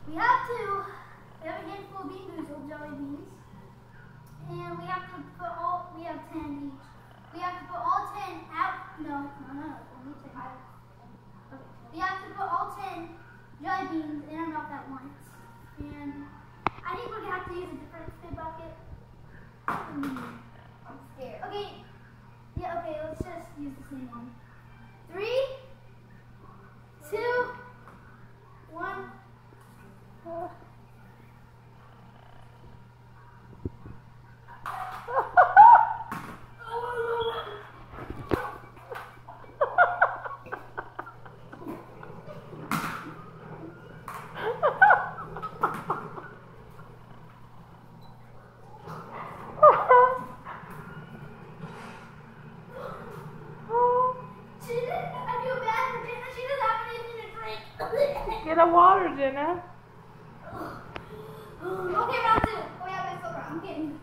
We have a handful of Bean Boozled jelly beans. And we have have 10 each. We have to put all 10 out. No, only 10. Okay. We have to put all 10 jelly beans in our mouth at once. And I think we're going to have to use a different spit bucket. I'm scared. Okay. Yeah, okay, let's just use the same one. 3, 2, 1. Get a water, Jenna. Okay, round 2. Oh yeah, that's so I'm kidding.